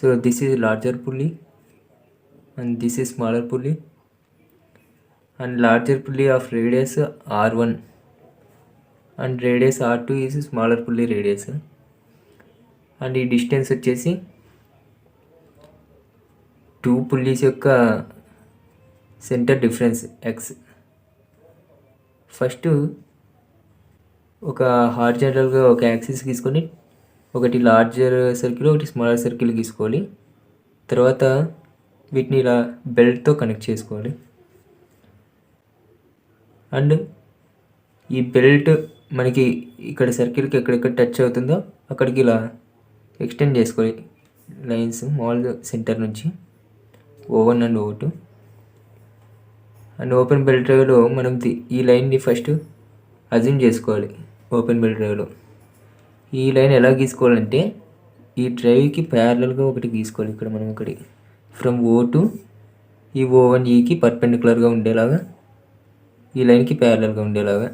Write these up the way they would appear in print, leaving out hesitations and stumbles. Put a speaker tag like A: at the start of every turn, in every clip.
A: So this is larger pulley and this is smaller pulley, and larger pulley of radius R1 and radius R2 is smaller pulley radius, and ఈ distance వచ్చేసి 2 pulleys యొక్క centre difference x. First ఒక హారిజాంటల్గా ఒక axis గీసుకొని ఒకటి larger circle ఒకటి smaller circle గీసుకోవాలి. తర్వాత వీటిని ఇలా బెల్ట్తో కనెక్ట్ చేసుకోవాలి. అండ్ ఈ బెల్ట్ మనకి ఇక్కడ సర్కిల్కి ఎక్కడెక్కడ టచ్ అవుతుందో అక్కడికి ఇలా ఎక్స్టెండ్ చేసుకోవాలి లైన్స్ మామూలుగా సెంటర్ నుంచి O1 and O2. And open belt డ్రైవ్లో మనం ఈ లైన్ని ఫస్ట్ అజ్యూమ్ చేసుకోవాలి. ఓపెన్ బెల్ట్ డ్రైవ్లో ఈ లైన్ ఎలా గీసుకోవాలంటే ఈ డ్రైవ్కి ప్యారలల్గా ఒకటి గీసుకోవాలి. ఇక్కడ మనం ఒకటి ఫ్రమ్ O2 ఈ O1Eకి పర్పెండికులర్గా ఉండేలాగా ఈ లైన్కి ప్యారలల్గా ఉండేలాగా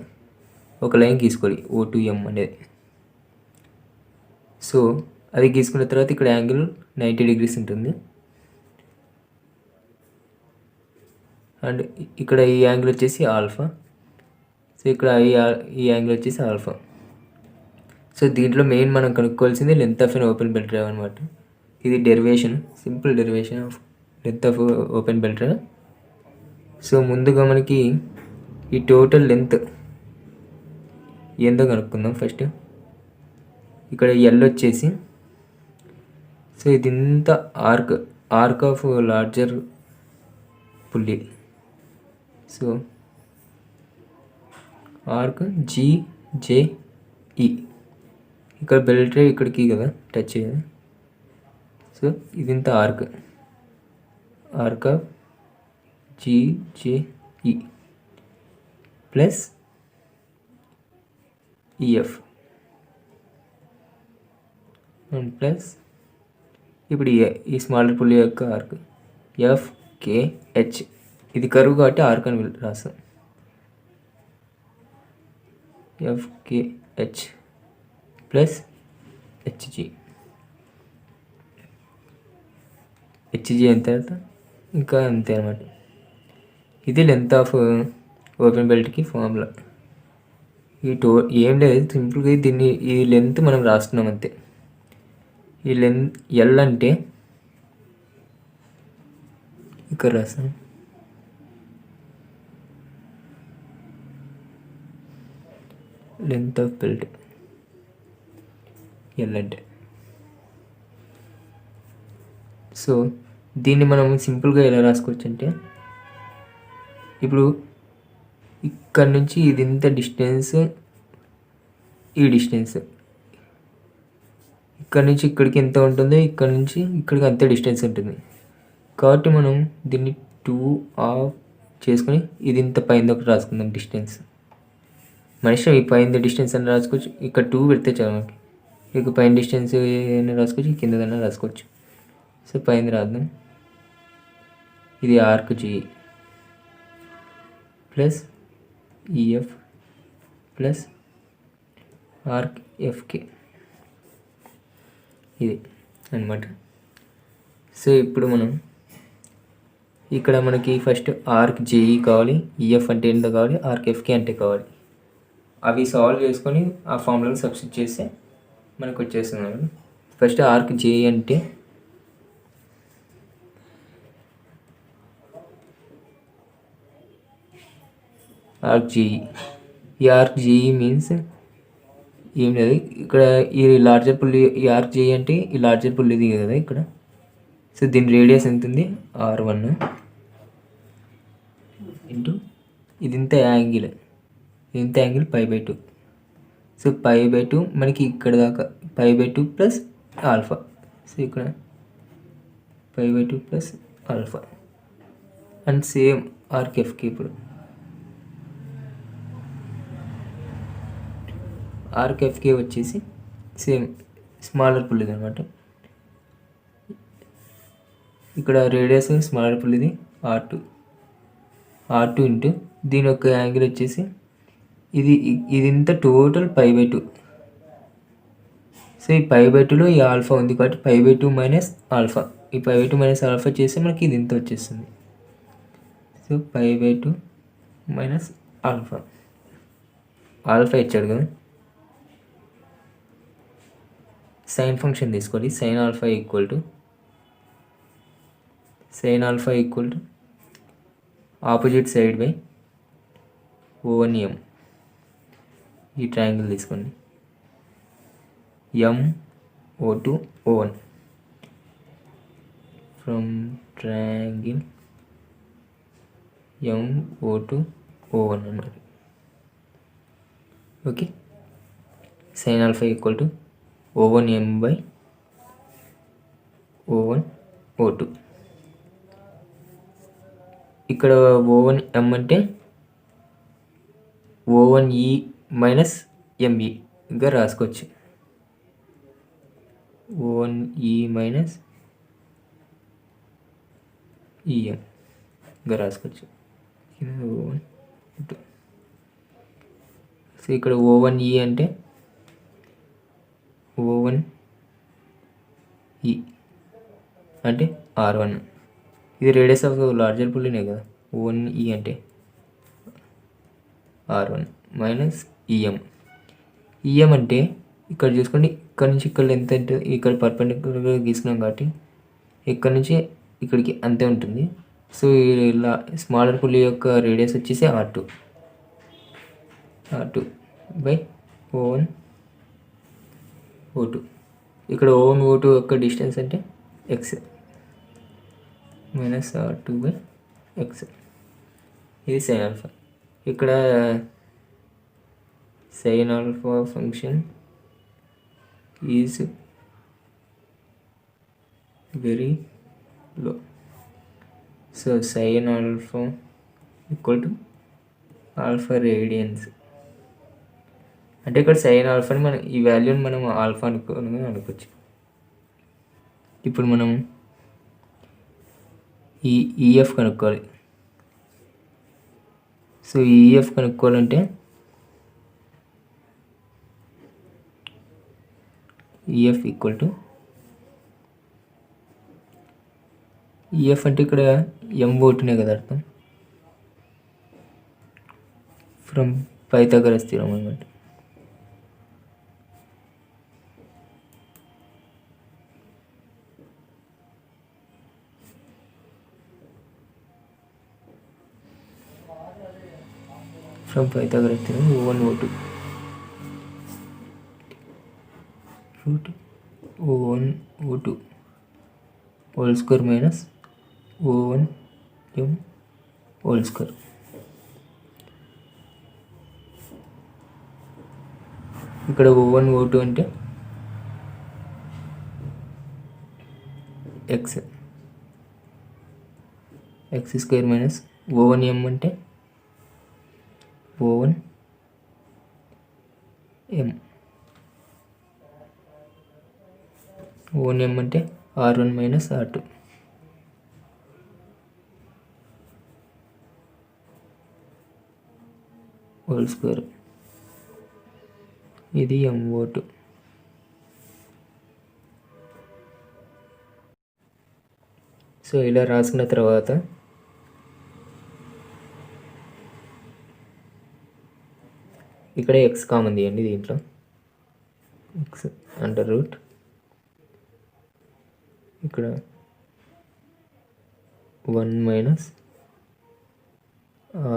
A: ఒక లైన్ గీసుకోవాలి O2M అనేది. సో అది గీసుకున్న తర్వాత ఇక్కడ యాంగిల్ 90 degrees ఉంటుంది. అండ్ ఇక్కడ ఈ యాంగిల్ వచ్చేసి ఆల్ఫా. సో ఇక్కడ ఈ యాంగిల్ వచ్చేసి ఆల్ఫా. సో దీంట్లో మెయిన్ మనం కనుక్కోవాల్సింది length of an open belt drive అనమాట. ఇది derivation, simple derivation of length of open belt drive. So ముందుగా మనకి ఈ టోటల్ లెంత్ ఎంతో కనుక్కుందాం. ఫస్ట్ ఇక్కడ ఎల్ వచ్చేసి, సో ఇది ఇంత arc of larger pulley. So arc GJE, ఇక్కడ బెల్ట్ డ్రైవ్ ఇక్కడికి కదా టచ్ అయ్యేది. సో ఇది ఇంత arc of GJE plus EF and plus ఇప్పుడు ఈ స్మాలర్ పుల్లీ యొక్క ఆర్క్ FKH. ఇది కరువు కాబట్టి ఆర్క్ అని రాస్తాం. FKH ప్లస్ HG ఎంత ఇంకా అంతే అన్నమాట. ఇది లెంత్ ఆఫ్ ఓపెన్ బెల్ట్కి ఫార్ములా. ఏం లేదు, సింపుల్గా ఈ లెంత్ మనం రాస్తున్నాం అంతే. ఈ లెంత్ ఎల్ అంటే ఇక్కడ రాస్తాం. లెంత్ ఆఫ్ బెల్ట్ ఎల్ అంటే. సో దీన్ని మనం సింపుల్గా ఎలా రాసుకోవచ్చు అంటే, ఇప్పుడు ఇక్కడ నుంచి ఇది ఇంత డిస్టెన్స్, ఈ డిస్టెన్స్ ఇక్కడ నుంచి ఇక్కడికి ఎంత ఉంటుందో ఇక్కడ నుంచి ఇక్కడికి అంతే డిస్టెన్స్ ఉంటుంది. కాబట్టి మనం దీన్ని 2 ఆఫ్ చేసుకొని ఇది ఇంత పైన ఒకటి రాసుకుందాం డిస్టెన్స్. మనిషి ఈ పైన డిస్టెన్స్ అని రాసుకోవచ్చు. ఇక్కడ 2 పెడితే చాలు మనకి. ఇక పైన డిస్టెన్స్ ఏమైనా రాసుకోవచ్చు, కిందదన్నా రాసుకోవచ్చు. సో పైన రాద్దాం. ఇది arc G plus EF plus arc FK, ఇది అన్నమాట. సో ఇప్పుడు మనం ఇక్కడ మనకి ఫస్ట్ ఆర్క్ JE కావాలి, EF అంటే ఏంటో కావాలి, ఆర్క్ FK అంటే కావాలి. అవి సాల్వ్ చేసుకొని ఆ ఫార్ములాని సబ్స్టిట్యూట్ చేస్తే మనకు వచ్చేస్తుంది. ఫస్ట్ ఆర్క్ JE అంటే ఆర్క్ JE. ఈ ఆర్క్ JE మీన్స్ ఏం లేదు, ఇక్కడ ఈ లార్జర్ పుల్లీ, ఈ ఆర్క్ JE అంటే ఈ లార్జర్ పుల్లీది కదా ఇక్కడ. సో దీని రేడియస్ ఎంత ఉంది, R1 ఇంటూ ఇది ఇంత యాంగిల్ π/2. సో π/2 మనకి ఇక్కడ దాకా π/2 ప్లస్ ఆల్ఫా. సో ఇక్కడ π/2 plus alpha. And same arc FK. ఇప్పుడు ఆర్క్ FK వచ్చేసి సేమ్ స్మాలర్ పుల్లీది అనమాట. ఇక్కడ రేడియస్ స్మాలర్ పుల్లీది R2 ఇంటూ దీని యొక్క యాంగిల్ వచ్చేసి ఇది ఇంత టోటల్ π/2. సో ఈ π/2లో ఈ ఆల్ఫా ఉంది కాబట్టి π/2 మైనస్ ఆల్ఫా. ఈ π/2 మైనస్ ఆల్ఫా చేస్తే మనకి ఇది ఇంత వచ్చేస్తుంది. So π/2 minus alpha. ఆల్ఫా ఇచ్చాడు కదా, సైన్ ఫంక్షన్ తీసుకోండి. Sine alpha equal to opposite side by O1M. ఈ ట్రయాంగిల్ తీసుకోండి, MO2 O1 from triangle MO2 O1 అన్నమాట. Okay, sine alpha equal to O1M by O1 O2. ఇక్కడ O1M అంటే O1E minus MEగా రాసుకోవచ్చు. O1E minus EMగా రాసుకోవచ్చు. O1 2. So ఇక్కడ O1E అంటే O1E అంటే R1. ఇది రేడియస్ ఆఫ్ లార్జర్ పుల్లినే కదా. O1E అంటే R1 మైనస్ EM అంటే ఇక్కడ చూసుకోండి, ఇక్కడ నుంచి ఇక్కడ ఎంత అంటే ఇక్కడ పర్పెండిక్యులర్గా గీసుకున్నాం కాబట్టి ఇక్కడ నుంచి ఇక్కడికి అంతే ఉంటుంది. సో ఇలా స్మాలర్ పుల్లి యొక్క రేడియస్ వచ్చేసి R2 బై O1 O2. ఇక్కడ O1 O2 యొక్క డిస్టెన్స్ అంటే X minus R2 by X. ఇది సైన్ ఆల్ఫా. ఇక్కడ sine alpha function is very low. So sine alpha equal to alpha radians. అంటే ఇక్కడ సైన్ ఆల్ఫాని మనం ఈ వాల్యూని మనం ఆల్ఫా అనుకోవచ్చు. ఇప్పుడు మనం ఈ ఈఎఫ్ కనుక్కోవాలి. సో ఈఎఫ్ కనుక్కోవాలంటే ఈఎఫ్ ఈక్వల్ టు ఈఎఫ్ అంటే ఇక్కడ M/O2 కదా అర్థం, ఫ్రమ్ పైథాగరస్ థియరం అన్నమాట. From Pythagoras theorem O1 O2 root O1 O2 whole square minus O1M whole square. ఇక్కడ O1 O2 అంటే x స్క్వేర్ మైనస్ O1M అంటే O1M O1M అంటే R1 minus R2. Whole square. ఇది MO2. So ఇలా రాసుకున్న తర్వాత ఇక్కడ x కామన్ తీయండి. దీంట్లో x అండర్ రూట్ ఇక్కడ 1 minus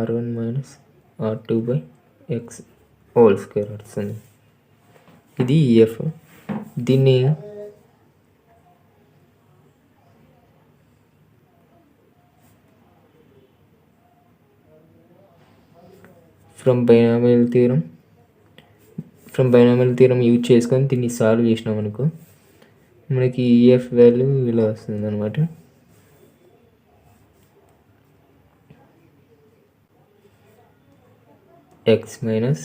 A: R1 minus R2 by x whole square వస్తుంది. ఇది EF. దీన్ని ఫ్రమ్ బైనామియల్ థియరం యూజ్ చేసుకొని దీన్ని సాల్వ్ చేసినాం అనుకో, మనకి EF వాల్యూ ఇలా వస్తుంది అనమాట. x minus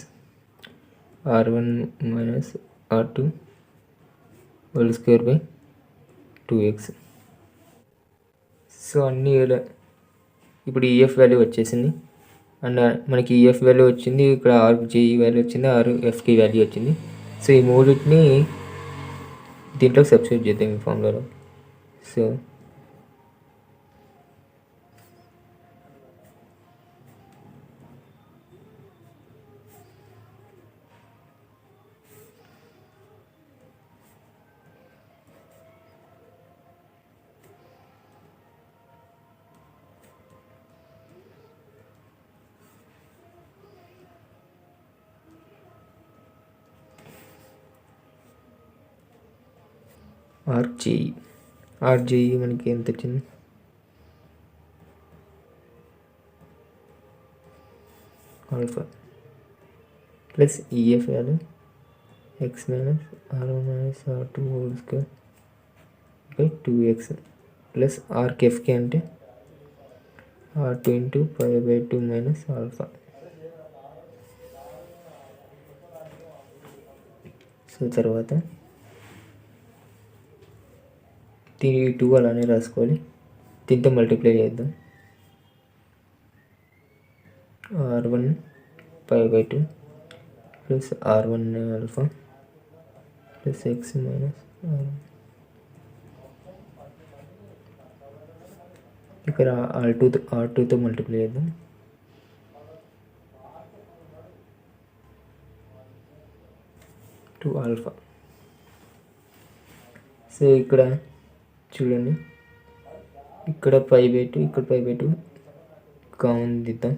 A: R1 minus R2 whole square by 2x. So అన్నీ ఇలా ఇప్పుడు EF వాల్యూ వచ్చేసింది. అండ్ మనకి EF వాల్యూ వచ్చింది, ఇక్కడ RG వాల్యూ వచ్చింది, RFకి వాల్యూ వచ్చింది. సో ఈ మూడింటిని దీంట్లో సబ్స్టిట్యూట్ చేద్దాం ఈ ఫార్ములాలో. సో ఆర్జేఈ మనకి ఎంత వచ్చింది? Alpha plus EF value x minus R one minus R two whole square by 2x plus ఆర్కెఫ్కి అంటే R2 into 5/2 minus alpha. So తర్వాత దీని 2 అలానే రాసుకోవాలి. దీంతో మల్టిప్లై చేద్దాం. R1 5/2 plus R1 alpha plus X minus R1. ఇక్కడ R2తో మల్టిప్లై చేద్దాం. ఆల్ఫా. సో ఇక్కడ చూడండి, ఇక్కడ 5/2 ఇక్కడ 5/2 కామన్ దిద్దాం.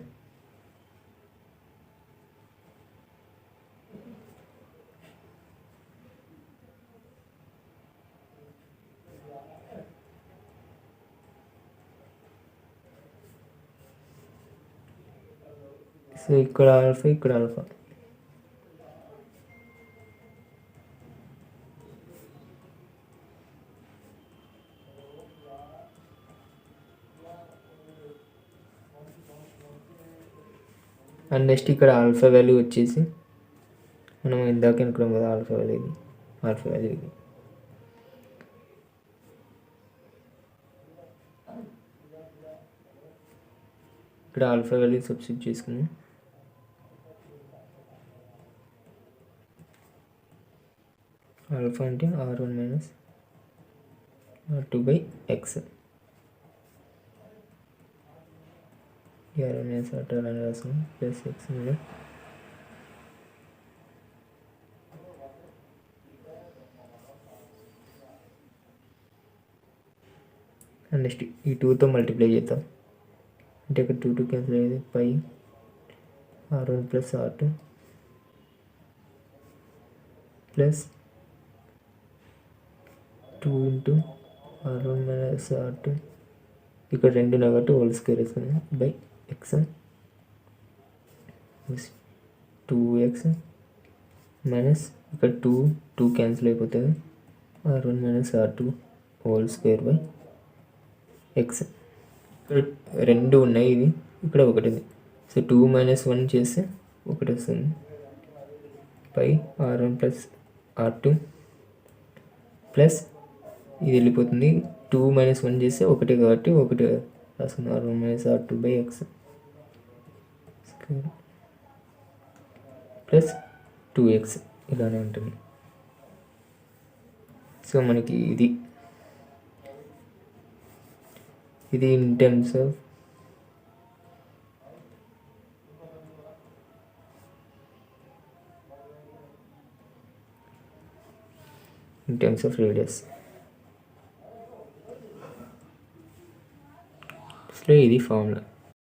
A: సో ఇక్కడ ఆల్ఫా ఇక్కడ ఆల్ఫా. అండ్ నెక్స్ట్ ఇక్కడ ఆల్ఫా వాల్యూ వచ్చేసి మనం ఇందాక అనుకున్నాం కదా, ఆల్ఫా వాల్యూ ఇది. ఇక్కడ ఆల్ఫా వాల్యూ సబ్స్టిట్యూట్ చేసుకున్నాం. ఆల్ఫా అంటే R1 minus R2 by X. R1 minus R2 అలానే రాసుకున్నాం ప్లస్ ఎక్స్ మీద అండ్ నెక్స్ట్ ఈ 2తో మల్టిప్లై చేద్దాం. అంటే ఇక్కడ 2 క్యాన్సిల్ అయ్యేది. పై R1 plus R2 plus 2 into R1 minus R2 ఇక్కడ 2 కాబట్టి హోల్ స్క్వేర్ వేసుకున్నాం బై ఎక్స్ 2x మైనస్ ఇక్కడ 2 క్యాన్సిల్ అయిపోతుంది. R1 minus R2 whole square by X. ఇక్కడ 2 ఉన్నాయి, ఇది ఇక్కడ 1 ఉంది. సో 2 మైనస్ 1 చేస్తే 1 వస్తుంది. పై R1 ప్లస్ R2 ప్లస్ ఇది వెళ్ళిపోతుంది. 2 మైనస్ 1 చేస్తే 1 కాబట్టి 1 రాసుకుందాం. R1 minus R2 by X plus 2x ఇలానే ఉంటుంది. సో మనకి ఇది in terms of radius. So ఇది ఫార్ములా.